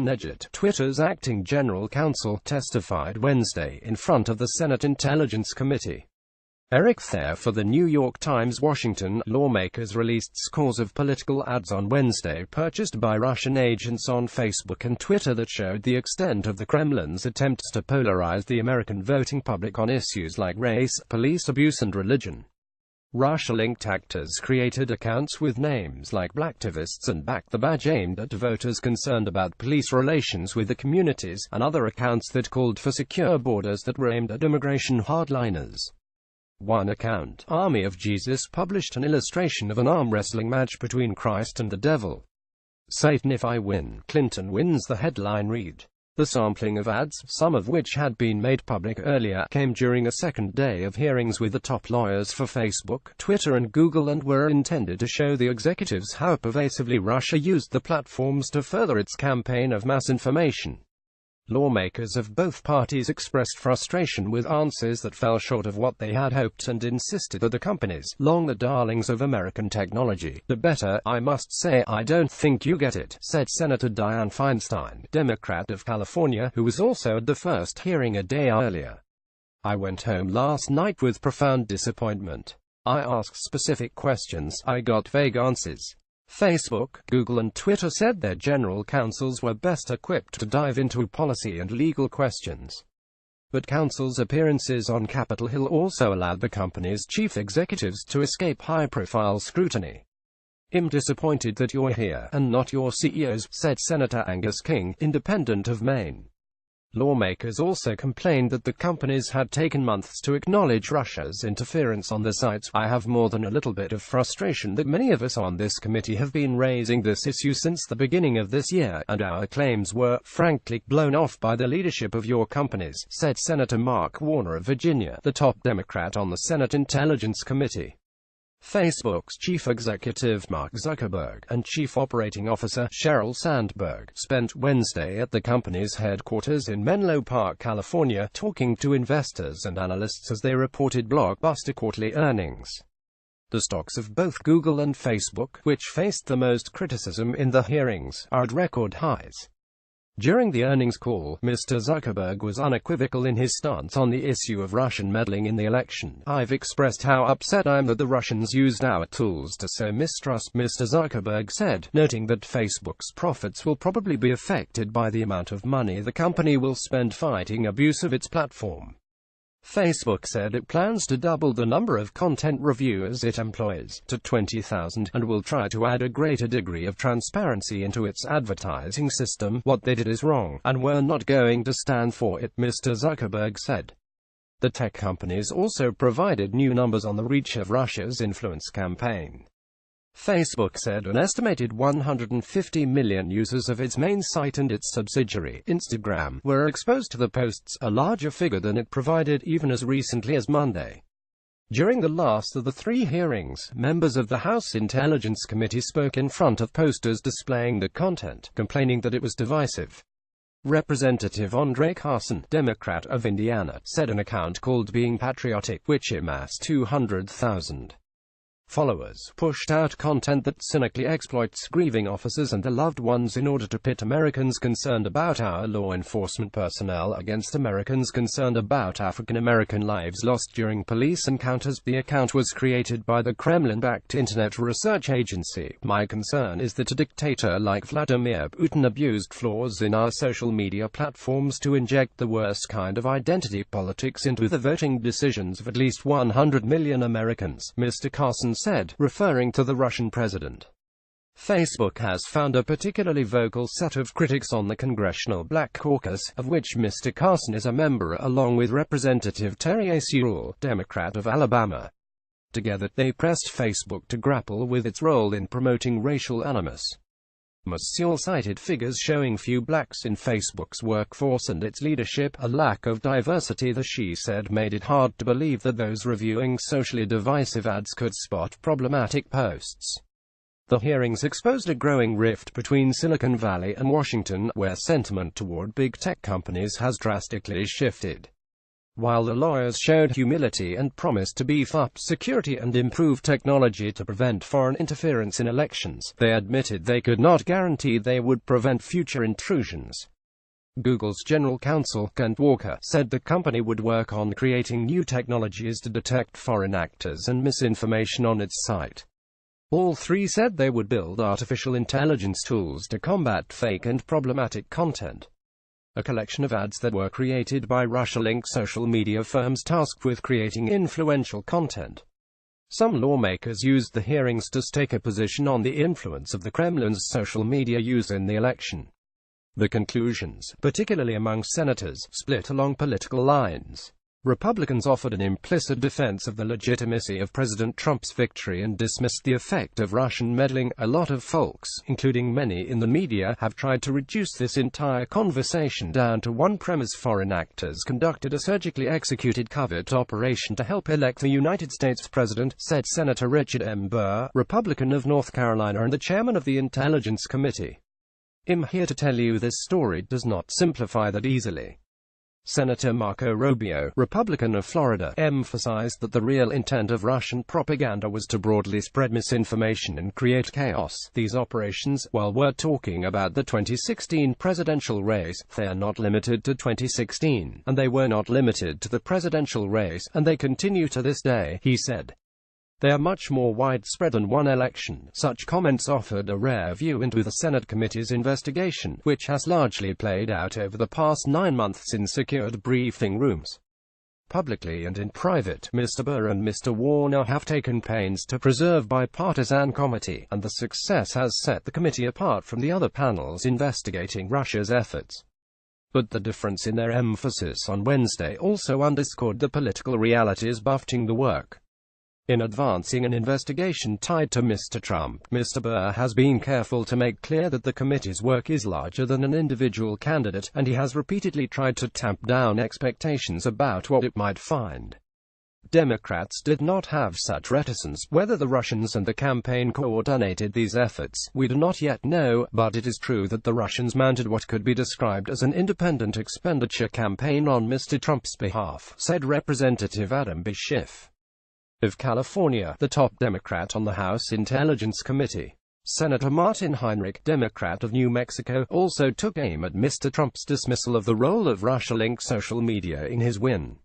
Nejat, Twitter's acting general counsel, testified Wednesday in front of the Senate Intelligence Committee. Eric Thayer for The New York Times. Washington. Lawmakers released scores of political ads on Wednesday purchased by Russian agents on Facebook and Twitter that showed the extent of the Kremlin's attempts to polarize the American voting public on issues like race, police abuse and religion. Russia-linked actors created accounts with names like Blacktivists and Back the Badge aimed at voters concerned about police relations with the communities, and other accounts that called for secure borders that were aimed at immigration hardliners. One account, Army of Jesus, published an illustration of an arm wrestling match between Christ and the devil. Satan if I win, Clinton wins, the headline read. The sampling of ads, some of which had been made public earlier, came during a second day of hearings with the top lawyers for Facebook, Twitter and Google and were intended to show the executives how pervasively Russia used the platforms to further its campaign of mass information. Lawmakers of both parties expressed frustration with answers that fell short of what they had hoped and insisted that the companies, long the darlings of American technology, the better. I must say, I don't think you get it, said Senator Dianne Feinstein, Democrat of California, who was also at the first hearing a day earlier. I went home last night with profound disappointment. I asked specific questions, I got vague answers. Facebook, Google and Twitter said their general counsels were best equipped to dive into policy and legal questions. But counsels' appearances on Capitol Hill also allowed the company's chief executives to escape high-profile scrutiny. I'm disappointed that you're here, and not your CEOs, said Senator Angus King, independent of Maine. Lawmakers also complained that the companies had taken months to acknowledge Russia's interference on their sites. I have more than a little bit of frustration that many of us on this committee have been raising this issue since the beginning of this year, and our claims were, frankly, blown off by the leadership of your companies, said Senator Mark Warner of Virginia, the top Democrat on the Senate Intelligence Committee. Facebook's chief executive Mark Zuckerberg and chief operating officer Sheryl Sandberg spent Wednesday at the company's headquarters in Menlo Park, California, talking to investors and analysts as they reported blockbuster quarterly earnings. The stocks of both Google and Facebook, which faced the most criticism in the hearings, are at record highs. During the earnings call, Mr. Zuckerberg was unequivocal in his stance on the issue of Russian meddling in the election. I've expressed how upset I am that the Russians used our tools to sow mistrust, Mr. Zuckerberg said, noting that Facebook's profits will probably be affected by the amount of money the company will spend fighting abuse of its platform. Facebook said it plans to double the number of content reviewers it employs, to 20,000, and will try to add a greater degree of transparency into its advertising system. What they did is wrong, and we're not going to stand for it, Mr. Zuckerberg said. The tech companies also provided new numbers on the reach of Russia's influence campaign. Facebook said an estimated 150 million users of its main site and its subsidiary, Instagram, were exposed to the posts, a larger figure than it provided even as recently as Monday. During the last of the three hearings, members of the House Intelligence Committee spoke in front of posters displaying the content, complaining that it was divisive. Representative Andre Carson, Democrat of Indiana, said an account called Being Patriotic, which amassed 200,000 followers, pushed out content that cynically exploits grieving officers and their loved ones in order to pit Americans concerned about our law enforcement personnel against Americans concerned about African American lives lost during police encounters. The account was created by the Kremlin-backed Internet Research Agency. My concern is that a dictator like Vladimir Putin abused flaws in our social media platforms to inject the worst kind of identity politics into the voting decisions of at least 100 million Americans, Mr. Carson said, referring to the Russian president. Facebook has found a particularly vocal set of critics on the Congressional Black Caucus, of which Mr. Carson is a member, along with Representative Terry A. Sewell, Democrat of Alabama. Together, they pressed Facebook to grapple with its role in promoting racial animus. Ms. Sewell cited figures showing few blacks in Facebook's workforce and its leadership. A lack of diversity, she said, made it hard to believe that those reviewing socially divisive ads could spot problematic posts. The hearings exposed a growing rift between Silicon Valley and Washington, where sentiment toward big tech companies has drastically shifted. While the lawyers showed humility and promised to beef up security and improve technology to prevent foreign interference in elections, they admitted they could not guarantee they would prevent future intrusions. Google's general counsel, Kent Walker, said the company would work on creating new technologies to detect foreign actors and misinformation on its site. All three said they would build artificial intelligence tools to combat fake and problematic content. A collection of ads that were created by Russia-linked social media firms tasked with creating influential content. Some lawmakers used the hearings to stake a position on the influence of the Kremlin's social media use in the election. The conclusions, particularly among senators, split along political lines. Republicans offered an implicit defense of the legitimacy of President Trump's victory and dismissed the effect of Russian meddling. A lot of folks, including many in the media, have tried to reduce this entire conversation down to one premise: foreign actors conducted a surgically executed covert operation to help elect the United States president, said Senator Richard M. Burr, Republican of North Carolina and the chairman of the Intelligence Committee. I'm here to tell you this story does not simplify that easily. Senator Marco Rubio, Republican of Florida, emphasized that the real intent of Russian propaganda was to broadly spread misinformation and create chaos. These operations, while we're talking about the 2016 presidential race, they are not limited to 2016, and they were not limited to the presidential race, and they continue to this day, he said. They are much more widespread than one election. Such comments offered a rare view into the Senate committee's investigation, which has largely played out over the past 9 months in secured briefing rooms. Publicly and in private, Mr. Burr and Mr. Warner have taken pains to preserve bipartisan comity, and the success has set the committee apart from the other panels investigating Russia's efforts. But the difference in their emphasis on Wednesday also underscored the political realities buffeting the work. In advancing an investigation tied to Mr. Trump, Mr. Burr has been careful to make clear that the committee's work is larger than an individual candidate, and he has repeatedly tried to tamp down expectations about what it might find. Democrats did not have such reticence. Whether the Russians and the campaign coordinated these efforts, we do not yet know, but it is true that the Russians mounted what could be described as an independent expenditure campaign on Mr. Trump's behalf, said Representative Adam B. Schiff of California, the top Democrat on the House Intelligence Committee. Senator Martin Heinrich, Democrat of New Mexico, also took aim at Mr. Trump's dismissal of the role of Russia-linked social media in his win.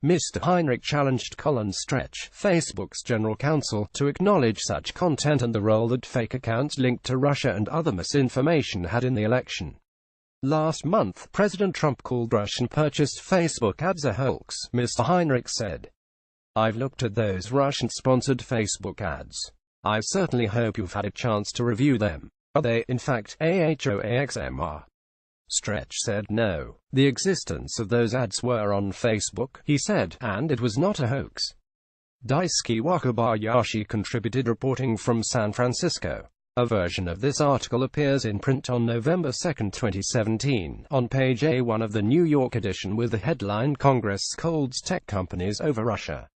Mr. Heinrich challenged Colin Stretch, Facebook's general counsel, to acknowledge such content and the role that fake accounts linked to Russia and other misinformation had in the election. Last month, President Trump called Russian-purchased Facebook ads a hoax, Mr. Heinrich said. I've looked at those Russian-sponsored Facebook ads. I certainly hope you've had a chance to review them. Are they, in fact, AHOAXMR? Stretch said no. The existence of those ads were on Facebook, he said, and it was not a hoax. Daisuke Wakabayashi contributed reporting from San Francisco. A version of this article appears in print on November 2, 2017, on page A1 of the New York edition with the headline Congress Scolds Tech Companies Over Russia.